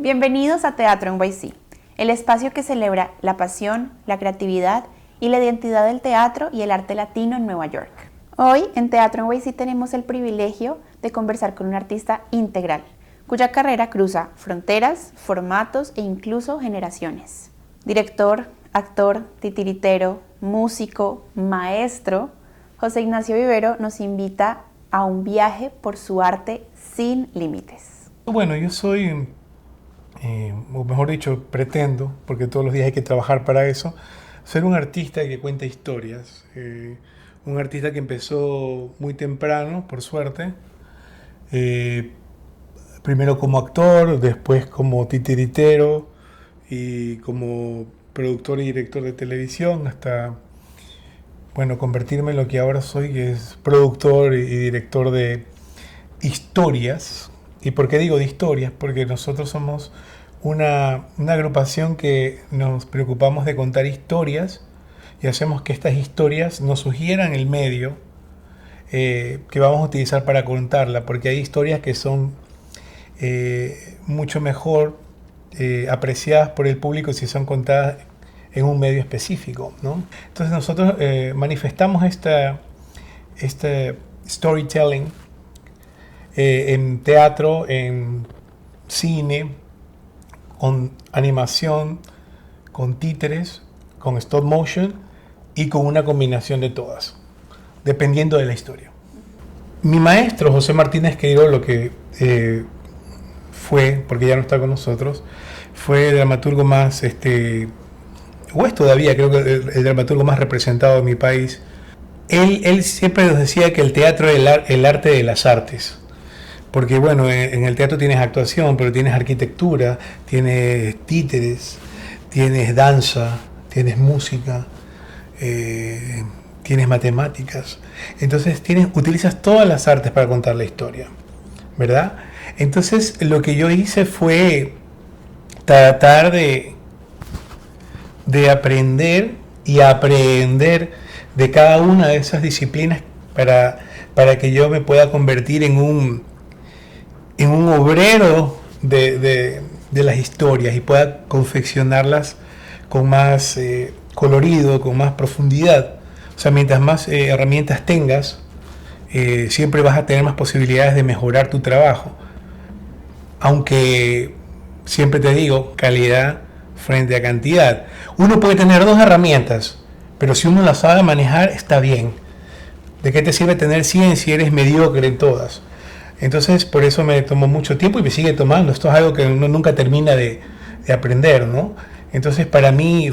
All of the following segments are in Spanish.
Bienvenidos a Teatro NYC, el espacio que celebra la pasión, la creatividad y la identidad del teatro y el arte latino en Nueva York. Hoy en Teatro NYC tenemos el privilegio de conversar con un artista integral, cuya carrera cruza fronteras, formatos e incluso generaciones. Director, actor, titiritero, músico, maestro, José Ignacio Vivero nos invita a un viaje por su arte sin límites. Bueno, yo soy, o mejor dicho, pretendo, porque todos los días hay que trabajar para eso, ser un artista que cuenta historias. Un artista que empezó muy temprano, por suerte. Primero como actor, después como titiritero y como productor y director de televisión, hasta convertirme en lo que ahora soy, que es productor y director de historias. ¿Y por qué digo de historias? Porque nosotros somos una agrupación que nos preocupamos de contar historias y hacemos que estas historias nos sugieran el medio que vamos a utilizar para contarla, porque hay historias que son mucho mejor apreciadas por el público si son contadas en un medio específico, ¿no? Entonces nosotros manifestamos este storytelling en teatro, en cine, con animación, con títeres, con stop motion y con una combinación de todas, dependiendo de la historia. Mi maestro, José Martínez Queiroz, lo que fue, porque ya no está con nosotros, fue el dramaturgo más, o es todavía, creo que el dramaturgo más representado de mi país. Él siempre nos decía que el teatro es el arte de las artes. Porque en el teatro tienes actuación, pero tienes arquitectura, tienes títeres, tienes danza, tienes música, tienes matemáticas. Entonces utilizas todas las artes para contar la historia, ¿verdad? Entonces lo que yo hice fue tratar de aprender y aprender de cada una de esas disciplinas para que yo me pueda convertir en un obrero de las historias y pueda confeccionarlas con más colorido, con más profundidad. O sea, mientras más herramientas tengas, siempre vas a tener más posibilidades de mejorar tu trabajo. Aunque siempre te digo, calidad frente a cantidad. Uno puede tener dos herramientas, pero si uno las sabe manejar, está bien. ¿De qué te sirve tener 100 si eres mediocre en todas? Entonces, por eso me tomó mucho tiempo y me sigue tomando. Esto es algo que uno nunca termina de aprender, ¿no? Entonces, para mí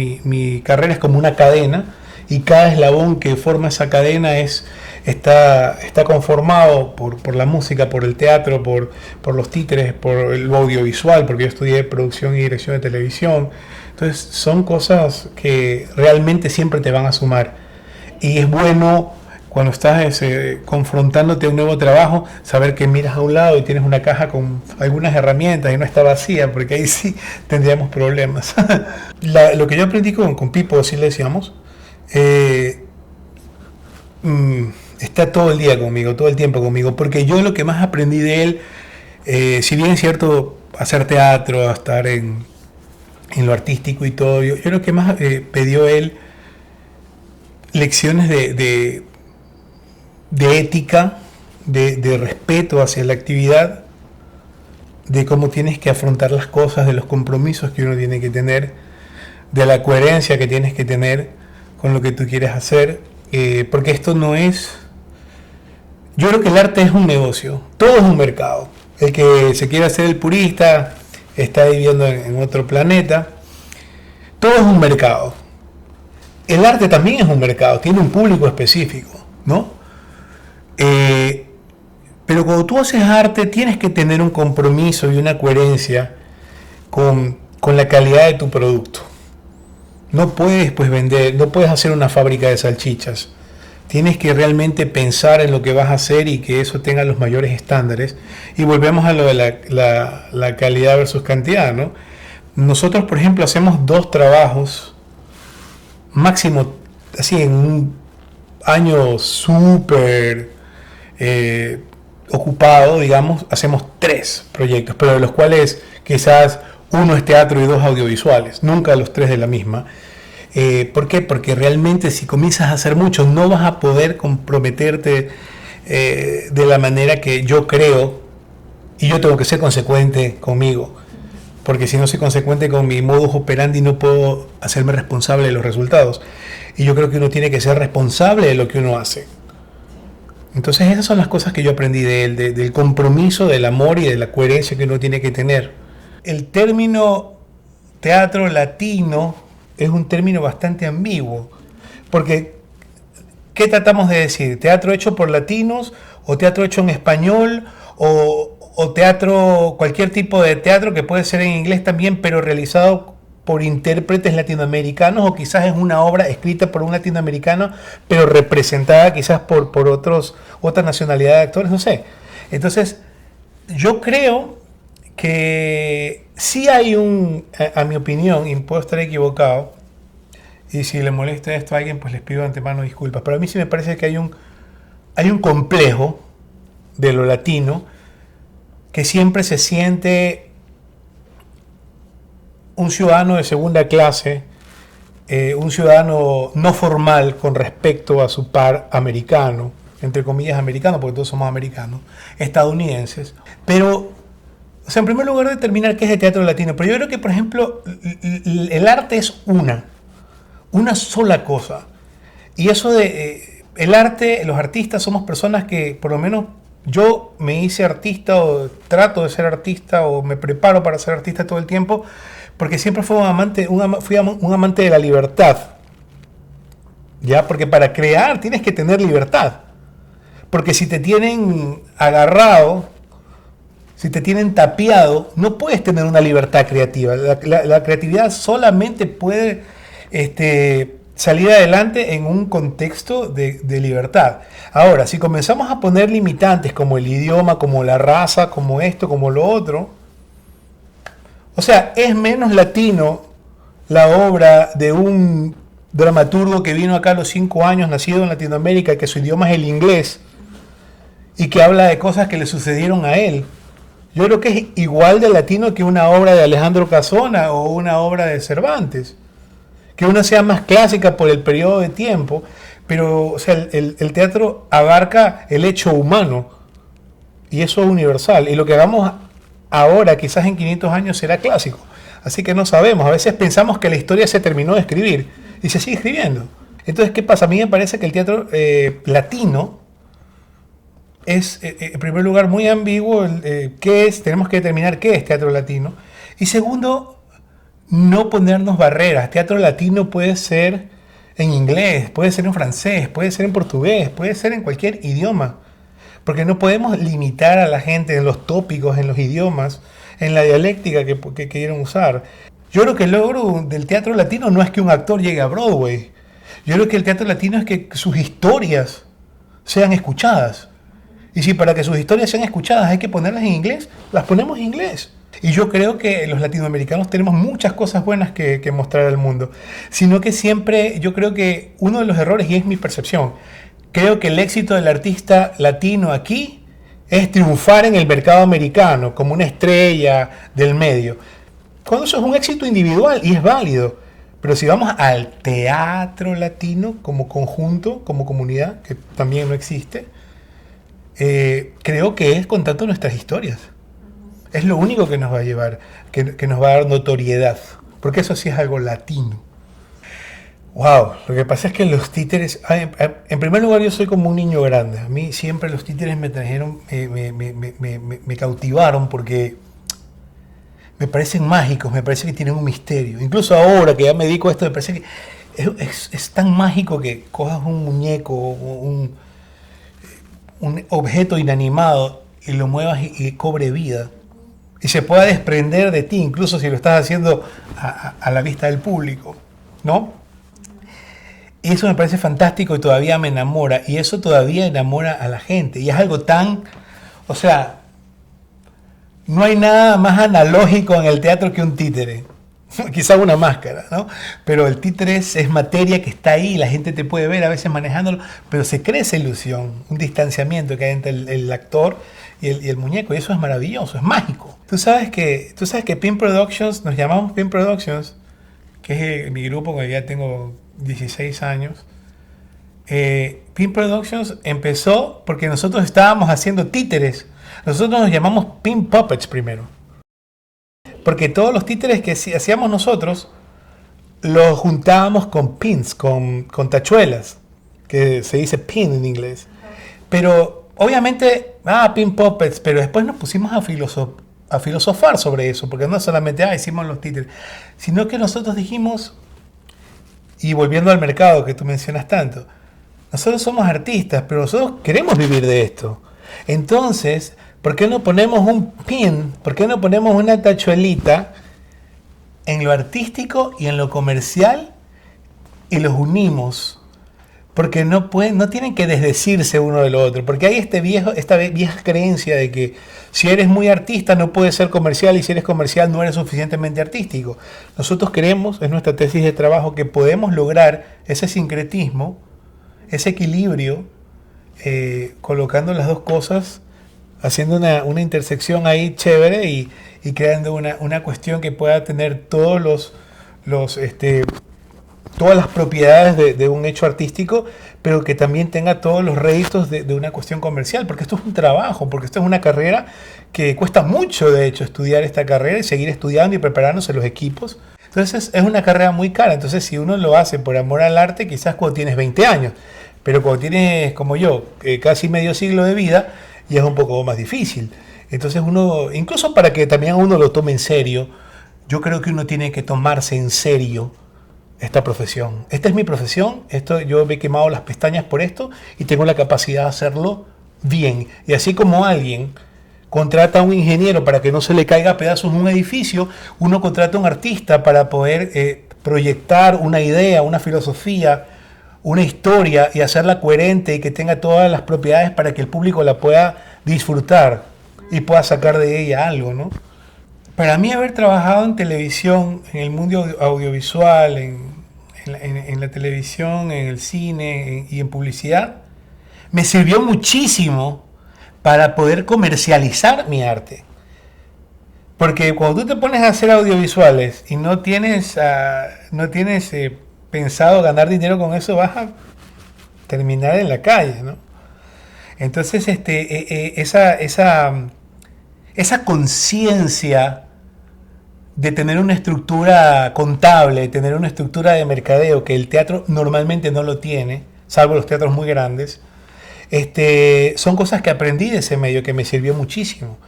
mi carrera es como una cadena, y cada eslabón que forma esa cadena está conformado por la música, por el teatro, por los títeres, por el audiovisual, porque yo estudié producción y dirección de televisión. Entonces, son cosas que realmente siempre te van a sumar. Y es bueno, cuando estás confrontándote a un nuevo trabajo, saber que miras a un lado y tienes una caja con algunas herramientas y no está vacía, porque ahí sí tendríamos problemas. Lo que yo aprendí con Pipo, así le decíamos, está todo el día conmigo, todo el tiempo conmigo, porque yo lo que más aprendí de él, si bien es cierto, hacer teatro, estar en lo artístico y todo, yo lo que más pidió él, lecciones de ética, de respeto hacia la actividad, de cómo tienes que afrontar las cosas, de los compromisos que uno tiene que tener, de la coherencia que tienes que tener con lo que tú quieres hacer, porque esto no es... Yo creo que el arte es un negocio, todo es un mercado. El que se quiere hacer el purista está viviendo en otro planeta. Todo es un mercado. El arte también es un mercado, tiene un público específico, ¿no? Pero cuando tú haces arte tienes que tener un compromiso y una coherencia con la calidad de tu producto. No puedes vender, no puedes hacer una fábrica de salchichas. Tienes que realmente pensar en lo que vas a hacer y que eso tenga los mayores estándares. Y volvemos a lo de la calidad versus cantidad, ¿no? Nosotros, por ejemplo, hacemos 2 trabajos máximo, así en un año súper ocupado, digamos, hacemos 3 proyectos, pero de los cuales quizás uno es teatro y 2 audiovisuales, nunca los 3 de la misma. ¿Por qué? Porque realmente si comienzas a hacer mucho no vas a poder comprometerte de la manera que yo creo, y yo tengo que ser consecuente conmigo, porque si no soy consecuente con mi modus operandi no puedo hacerme responsable de los resultados, y yo creo que uno tiene que ser responsable de lo que uno hace. Entonces esas son las cosas que yo aprendí de él, del compromiso, del amor y de la coherencia que uno tiene que tener. El término teatro latino es un término bastante ambiguo, porque ¿qué tratamos de decir? ¿Teatro hecho por latinos o teatro hecho en español o teatro, cualquier tipo de teatro que puede ser en inglés también, pero realizado por intérpretes latinoamericanos, o quizás es una obra escrita por un latinoamericano, pero representada quizás por otra nacionalidad de actores, no sé. Entonces, yo creo que sí hay a mi opinión, y puedo estar equivocado, y si le molesta esto a alguien, pues les pido de antemano disculpas, pero a mí sí me parece que hay un complejo de lo latino que siempre se siente un ciudadano de segunda clase, un ciudadano no formal con respecto a su par americano, entre comillas americano, porque todos somos americanos, estadounidenses. Pero, o sea, en primer lugar determinar qué es el teatro latino, pero yo creo que, por ejemplo, el arte es una sola cosa. Y eso el arte, los artistas somos personas que, por lo menos yo me hice artista o trato de ser artista o me preparo para ser artista todo el tiempo, porque siempre fui un amante de la libertad. ¿Ya? Porque para crear tienes que tener libertad. Porque si te tienen agarrado, si te tienen tapiado, no puedes tener una libertad creativa. La creatividad solamente puede salir adelante en un contexto de libertad. Ahora, si comenzamos a poner limitantes como el idioma, como la raza, como esto, como lo otro, o sea, es menos latino la obra de un dramaturgo que vino acá a los 5 años, nacido en Latinoamérica, que su idioma es el inglés y que habla de cosas que le sucedieron a él. Yo creo que es igual de latino que una obra de Alejandro Casona o una obra de Cervantes. Que una sea más clásica por el periodo de tiempo, pero o sea, el teatro abarca el hecho humano y eso es universal. Y lo que hagamos ahora, quizás en 500 años, será clásico. Así que no sabemos. A veces pensamos que la historia se terminó de escribir y se sigue escribiendo. Entonces, ¿qué pasa? A mí me parece que el teatro latino es, en primer lugar, muy ambiguo. ¿Qué es? Tenemos que determinar qué es teatro latino. Y segundo, no ponernos barreras. Teatro latino puede ser en inglés, puede ser en francés, puede ser en portugués, puede ser en cualquier idioma. Porque no podemos limitar a la gente en los tópicos, en los idiomas, en la dialéctica que quieren usar. Yo creo que el logro del teatro latino no es que un actor llegue a Broadway. Yo creo que el teatro latino es que sus historias sean escuchadas. Y si para que sus historias sean escuchadas hay que ponerlas en inglés, las ponemos en inglés. Y yo creo que los latinoamericanos tenemos muchas cosas buenas que mostrar al mundo. Sino que siempre, yo creo que uno de los errores, y es mi percepción, creo que el éxito del artista latino aquí es triunfar en el mercado americano como una estrella del medio. Cuando eso es un éxito individual y es válido. Pero si vamos al teatro latino como conjunto, como comunidad, que también no existe, creo que es contando nuestras historias. Es lo único que nos va a llevar, que nos va a dar notoriedad. Porque eso sí es algo latino. Wow, lo que pasa es que los títeres, en primer lugar yo soy como un niño grande, a mí siempre los títeres me trajeron, me cautivaron porque me parecen mágicos, me parece que tienen un misterio, incluso ahora que ya me dedico a esto me parece que es tan mágico que cojas un muñeco, un objeto inanimado y lo muevas y cobre vida y se pueda desprender de ti, incluso si lo estás haciendo a la vista del público, ¿no? Y eso me parece fantástico y todavía me enamora. Y eso todavía enamora a la gente. Y es algo tan... O sea, no hay nada más analógico en el teatro que un títere. quizá una máscara, ¿no? Pero el títere es materia que está ahí, la gente te puede ver a veces manejándolo, pero se crea esa ilusión, un distanciamiento que hay entre el actor y el muñeco, y eso es maravilloso, es mágico. Tú sabes que Pin Productions, nos llamamos Pin Productions, que es mi grupo, que ya tengo 16 años. Pin Productions empezó porque nosotros estábamos haciendo títeres. Nosotros nos llamamos Pin Puppets primero. Porque todos los títeres que hacíamos nosotros los juntábamos con pins, con tachuelas, que se dice pin en inglés. Pero obviamente, Pin Puppets, pero después nos pusimos a filosofar sobre eso, porque no solamente hicimos los títeres, sino que nosotros dijimos, y volviendo al mercado que tú mencionas tanto, nosotros somos artistas, pero nosotros queremos vivir de esto. Entonces, ¿por qué no ponemos un pin? ¿Por qué no ponemos una tachuelita en lo artístico y en lo comercial y los unimos? Porque no tienen que desdecirse uno del otro. Porque hay esta vieja creencia de que si eres muy artista no puedes ser comercial, y si eres comercial no eres suficientemente artístico. Nosotros creemos, es nuestra tesis de trabajo, que podemos lograr ese sincretismo, ese equilibrio, colocando las dos cosas, haciendo una intersección ahí chévere y creando una cuestión que pueda tener todas las propiedades de un hecho artístico, pero que también tenga todos los réditos de una cuestión comercial, porque esto es un trabajo, porque esto es una carrera que cuesta mucho, de hecho, estudiar esta carrera y seguir estudiando y preparándose los equipos. Entonces es una carrera muy cara. Entonces si uno lo hace por amor al arte, quizás cuando tienes 20 años, pero cuando tienes, como yo, casi medio siglo de vida, ya es un poco más difícil. Entonces uno, incluso para que también uno lo tome en serio, yo creo que uno tiene que tomarse en serio esta profesión. Esta es mi profesión, yo me he quemado las pestañas por esto y tengo la capacidad de hacerlo bien. Y así como alguien contrata a un ingeniero para que no se le caiga a pedazos un edificio, uno contrata a un artista para poder proyectar una idea, una filosofía, una historia y hacerla coherente y que tenga todas las propiedades para que el público la pueda disfrutar y pueda sacar de ella algo, ¿no? Para mí haber trabajado en televisión, en el mundo audiovisual, en la televisión, en el cine y en publicidad, me sirvió muchísimo para poder comercializar mi arte. Porque cuando tú te pones a hacer audiovisuales y no tienes pensado ganar dinero con eso, vas a terminar en la calle, ¿no? Entonces, esa conciencia de tener una estructura contable, de tener una estructura de mercadeo que el teatro normalmente no lo tiene, salvo los teatros muy grandes, son cosas que aprendí de ese medio, que me sirvió muchísimo.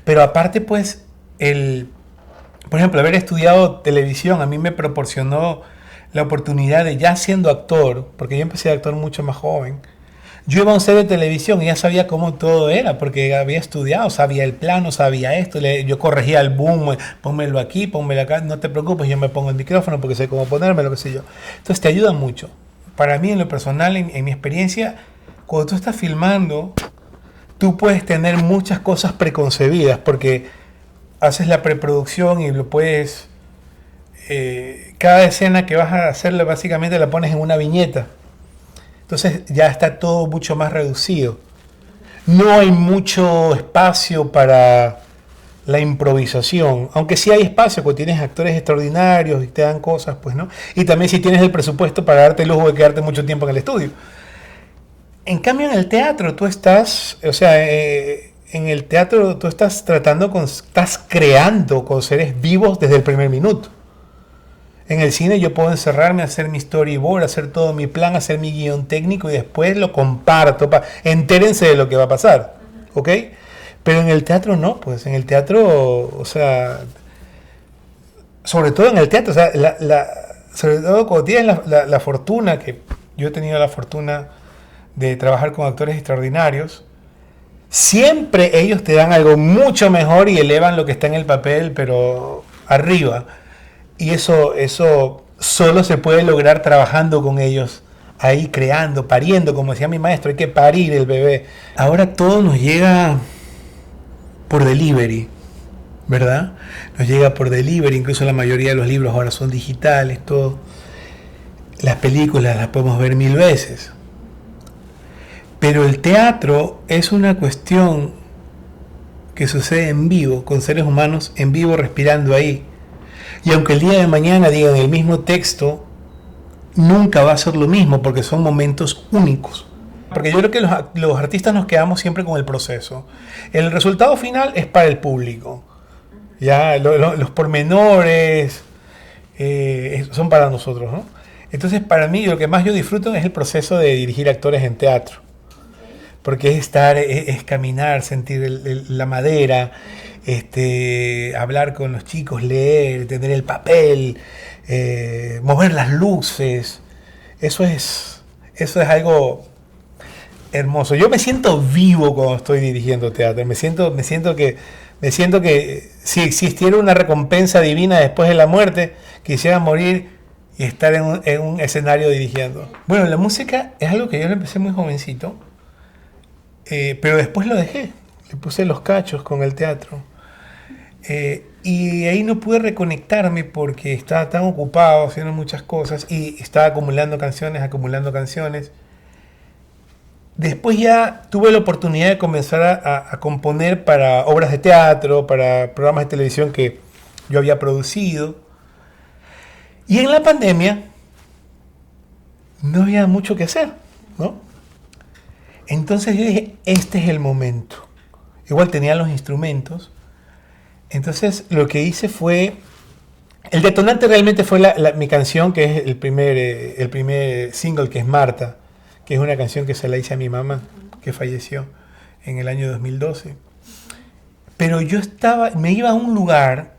Pero aparte, pues, por ejemplo, haber estudiado televisión a mí me proporcionó la oportunidad de, ya siendo actor, porque yo empecé a actuar mucho más joven, yo iba a un set de televisión y ya sabía cómo todo era, porque había estudiado, sabía el plano, sabía esto, yo corregía el boom, pónmelo aquí, pónmelo acá, no te preocupes, yo me pongo el micrófono porque sé cómo ponérmelo, qué sé yo. Entonces te ayuda mucho. Para mí, en lo personal, en mi experiencia, cuando tú estás filmando, tú puedes tener muchas cosas preconcebidas, porque haces la preproducción y lo puedes... cada escena que vas a hacerle básicamente la pones en una viñeta. Entonces ya está todo mucho más reducido. No hay mucho espacio para la improvisación, aunque sí hay espacio cuando tienes actores extraordinarios y te dan cosas, pues, ¿no? Y también si tienes el presupuesto para darte el lujo de quedarte mucho tiempo en el estudio. En cambio, en el teatro tú estás, en el teatro tú estás estás creando con seres vivos desde el primer minuto. En el cine yo puedo encerrarme, hacer mi storyboard, hacer todo mi plan, hacer mi guión técnico y después lo comparto. Entérense de lo que va a pasar, ¿ok? Pero en el teatro no, pues en el teatro, o sea, sobre todo en el teatro, o sea, sobre todo cuando tienes la fortuna, que yo he tenido la fortuna de trabajar con actores extraordinarios, siempre ellos te dan algo mucho mejor y elevan lo que está en el papel, pero arriba. Y eso solo se puede lograr trabajando con ellos, ahí creando, pariendo, como decía mi maestro, hay que parir el bebé. Ahora todo nos llega por delivery. ¿verdad? Nos llega por delivery, incluso la mayoría de los libros ahora son digitales, todo. Las películas las podemos ver 1000 veces. Pero el teatro es una cuestión que sucede en vivo, con seres humanos en vivo respirando ahí. Y aunque el día de mañana digan el mismo texto, nunca va a ser lo mismo porque son momentos únicos. Porque yo creo que los artistas nos quedamos siempre con el proceso. El resultado final es para el público. Ya los pormenores son para nosotros, ¿no? Entonces, para mí, lo que más yo disfruto es el proceso de dirigir actores en teatro. Porque es estar, es caminar, sentir la madera, hablar con los chicos, leer, tener el papel, mover las luces. Eso es algo hermoso. Yo me siento vivo cuando estoy dirigiendo teatro. Me siento que si existiera una recompensa divina después de la muerte, quisiera morir y estar en un escenario dirigiendo. Bueno, la música es algo que yo lo empecé muy jovencito. Pero después lo dejé, le puse los cachos con el teatro. Y ahí no pude reconectarme porque estaba tan ocupado haciendo muchas cosas y estaba acumulando canciones. Después ya tuve la oportunidad de comenzar a componer para obras de teatro, para programas de televisión que yo había producido. Y en la pandemia no había mucho que hacer, ¿no? Entonces yo dije, este es el momento. Igual tenía los instrumentos. Entonces lo que hice fue... El detonante realmente fue mi canción, que es el primer single, que es Marta, que es una canción que se la hice a mi mamá, que falleció en el año 2012. Pero yo me iba a un lugar,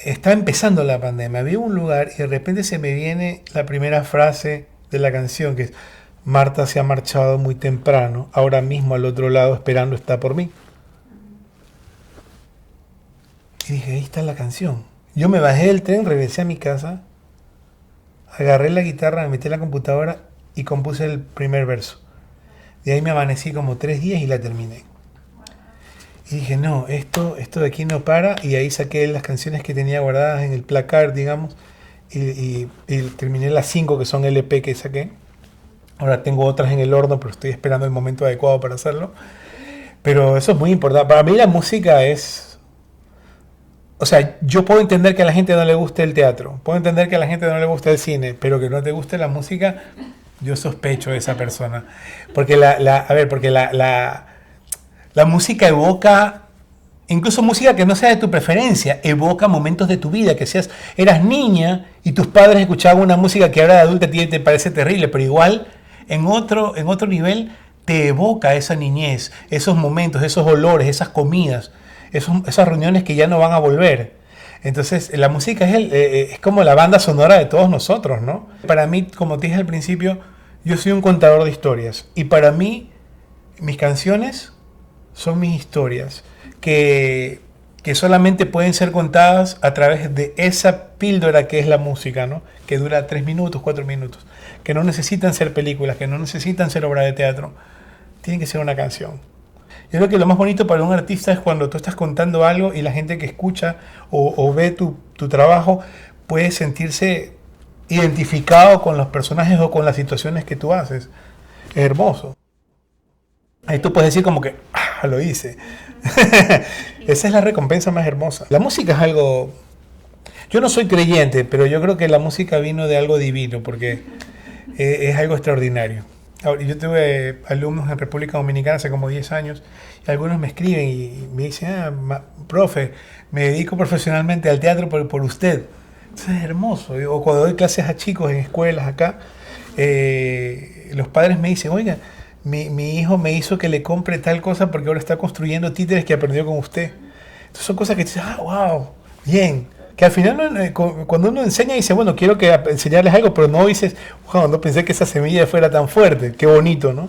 estaba empezando la pandemia, había un lugar y de repente se me viene la primera frase de la canción, que es: Marta se ha marchado muy temprano, ahora mismo al otro lado esperando está por mí. Y dije, ahí está la canción. Yo me bajé del tren, regresé a mi casa, agarré la guitarra, me metí en la computadora y compuse el primer verso. De ahí me amanecí como 3 días y la terminé. Y dije, no, esto de aquí no para. Y ahí saqué las canciones que tenía guardadas en el placard, digamos, y terminé las 5 que son LP que saqué. Ahora tengo otras en el horno, pero estoy esperando el momento adecuado para hacerlo. Pero eso es muy importante. Para mí la música es... O sea, yo puedo entender que a la gente no le guste el teatro, puedo entender que a la gente no le guste el cine, pero que no te guste la música, yo sospecho de esa persona. Porque la música evoca, incluso música que no sea de tu preferencia, evoca momentos de tu vida, que eras niña y tus padres escuchaban una música que ahora de adulta te parece terrible, pero igual en otro nivel te evoca esa niñez, esos momentos, esos olores, esas comidas, esas reuniones que ya no van a volver. Entonces la música es como la banda sonora de todos nosotros, ¿no? Para mí, como te dije al principio, yo soy un contador de historias y para mí mis canciones son mis historias que solamente pueden ser contadas a través de esa píldora que es la música, ¿no? Que dura 3 minutos, 4 minutos, que no necesitan ser películas, que no necesitan ser obras de teatro, tienen que ser una canción. Yo creo que lo más bonito para un artista es cuando tú estás contando algo y la gente que escucha o ve tu trabajo puede sentirse identificado con los personajes o con las situaciones que tú haces. Es hermoso. Ahí tú puedes decir como que, lo hice. Esa es la recompensa más hermosa. La música es algo... Yo no soy creyente, pero yo creo que la música vino de algo divino, porque es algo extraordinario. Yo tuve alumnos en República Dominicana hace como 10 años, y algunos me escriben y me dicen, profe, me dedico profesionalmente al teatro por usted. Eso es hermoso. O cuando doy clases a chicos en escuelas acá, los padres me dicen, oiga, mi hijo me hizo que le compre tal cosa porque ahora está construyendo títeres que aprendió con usted. Entonces son cosas que dices, wow, bien. Que al final cuando uno enseña dice, bueno, quiero enseñarles algo, pero no dices, wow, no pensé que esa semilla fuera tan fuerte, qué bonito, ¿no?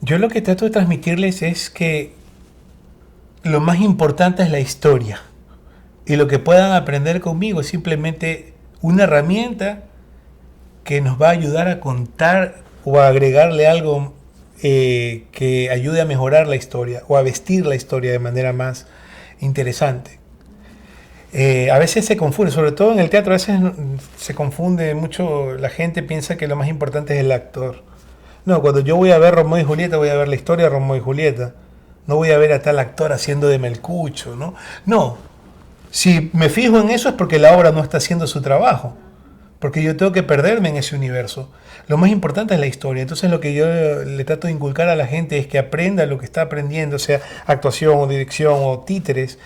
Yo lo que trato de transmitirles es que lo más importante es la historia. Y lo que puedan aprender conmigo es simplemente una herramienta que nos va a ayudar a contar o a agregarle algo que ayude a mejorar la historia o a vestir la historia de manera más interesante. A veces se confunde, sobre todo en el teatro, a veces se confunde mucho, la gente piensa que lo más importante es el actor. No, cuando yo voy a ver Romeo y Julieta, voy a ver la historia de Romeo y Julieta. No voy a ver a tal actor haciendo de Melcucho, ¿no? No, si me fijo en eso es porque la obra no está haciendo su trabajo, porque yo tengo que perderme en ese universo. Lo más importante es la historia. Entonces lo que yo le trato de inculcar a la gente es que aprenda lo que está aprendiendo, sea actuación o dirección o títeres,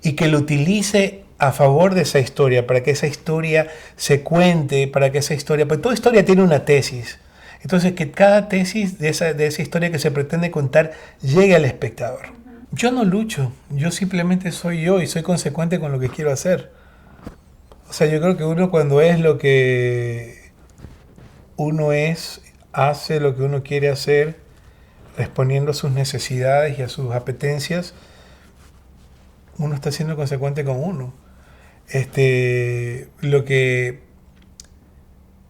y que lo utilice a favor de esa historia, para que esa historia se cuente, para que esa historia, pues toda historia tiene una tesis. Entonces que cada tesis de esa historia que se pretende contar llegue al espectador. Yo no lucho, yo simplemente soy yo y soy consecuente con lo que quiero hacer. O sea, yo creo que uno cuando es lo que uno es, hace lo que uno quiere hacer, respondiendo a sus necesidades y a sus apetencias, uno está siendo consecuente con uno. Lo que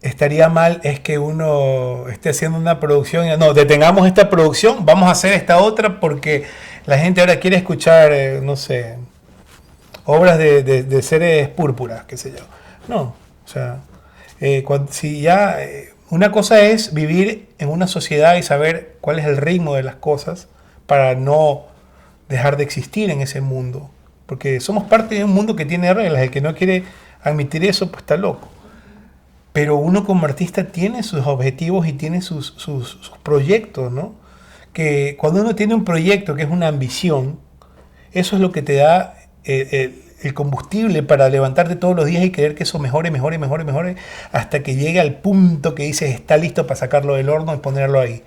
estaría mal es que uno esté haciendo una producción y no, detengamos esta producción, vamos a hacer esta otra porque la gente ahora quiere escuchar, no sé, obras de seres púrpuras, qué sé yo. No, o sea, si ya, una cosa es vivir en una sociedad y saber cuál es el ritmo de las cosas para no dejar de existir en ese mundo, porque somos parte de un mundo que tiene reglas, el que no quiere admitir eso, pues está loco. Pero uno como artista tiene sus objetivos y tiene sus proyectos, ¿no? Que cuando uno tiene un proyecto que es una ambición, eso es lo que te da el combustible para levantarte todos los días y querer que eso mejore, mejore, mejore, mejore, hasta que llegue al punto que dices está listo para sacarlo del horno y ponerlo ahí.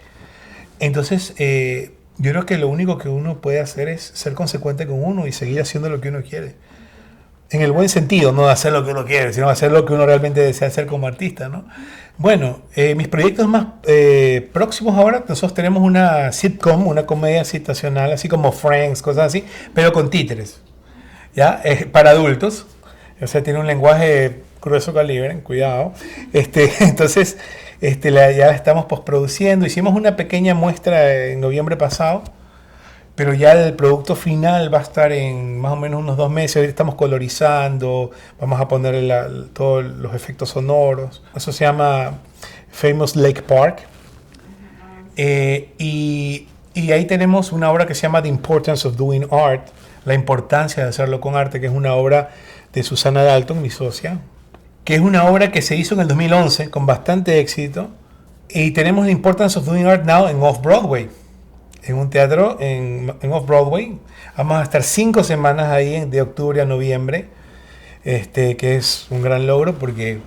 Entonces, yo creo que lo único que uno puede hacer es ser consecuente con uno y seguir haciendo lo que uno quiere. En el buen sentido, no hacer lo que uno quiere, sino hacer lo que uno realmente desea hacer como artista, ¿no? Bueno, mis proyectos más próximos ahora, nosotros tenemos una sitcom, una comedia situacional, así como Friends, cosas así, pero con títeres, ¿ya? Para adultos, o sea, tiene un lenguaje grueso calibre, cuidado. Entonces, ya la estamos postproduciendo, hicimos una pequeña muestra en noviembre pasado, pero ya el producto final va a estar en más o menos unos 2 meses. Ahorita estamos colorizando, vamos a ponerle todos los efectos sonoros. Eso se llama Famous Lake Park. Y ahí tenemos una obra que se llama The Importance of Doing Art, la importancia de hacerlo con arte, que es una obra de Susana Dalton, mi socia, que es una obra que se hizo en el 2011 con bastante éxito. Y tenemos The Importance of Doing Art now en Off-Broadway, en un teatro en Off-Broadway. Vamos a estar 5 semanas ahí de octubre a noviembre, que es un gran logro porque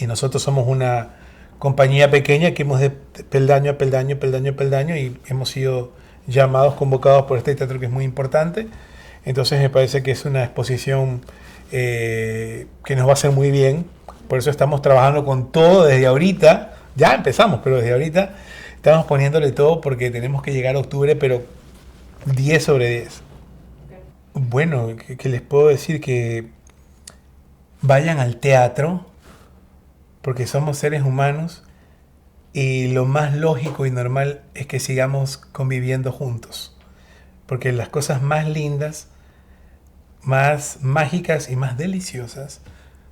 nosotros somos una compañía pequeña que hemos de peldaño a peldaño, peldaño a peldaño, y hemos sido llamados, convocados por este teatro que es muy importante. Entonces me parece que es una exposición que nos va a hacer muy bien. Por eso estamos trabajando con todo desde ahorita. Ya empezamos, pero desde ahorita estamos poniéndole todo porque tenemos que llegar a octubre, pero 10 sobre 10. Bueno, que les puedo decir que vayan al teatro, porque somos seres humanos y lo más lógico y normal es que sigamos conviviendo juntos. Porque las cosas más lindas, más mágicas y más deliciosas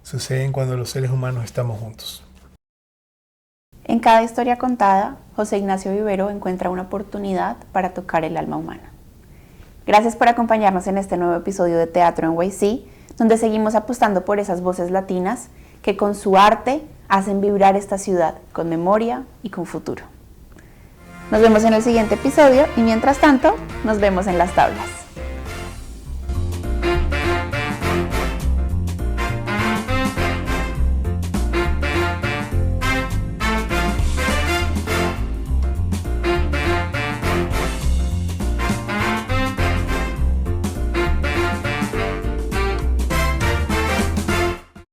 suceden cuando los seres humanos estamos juntos. En cada historia contada, José Ignacio Vivero encuentra una oportunidad para tocar el alma humana. Gracias por acompañarnos en este nuevo episodio de Teatro NYC, donde seguimos apostando por esas voces latinas que con su arte hacen vibrar esta ciudad con memoria y con futuro. Nos vemos en el siguiente episodio y mientras tanto, nos vemos en las tablas.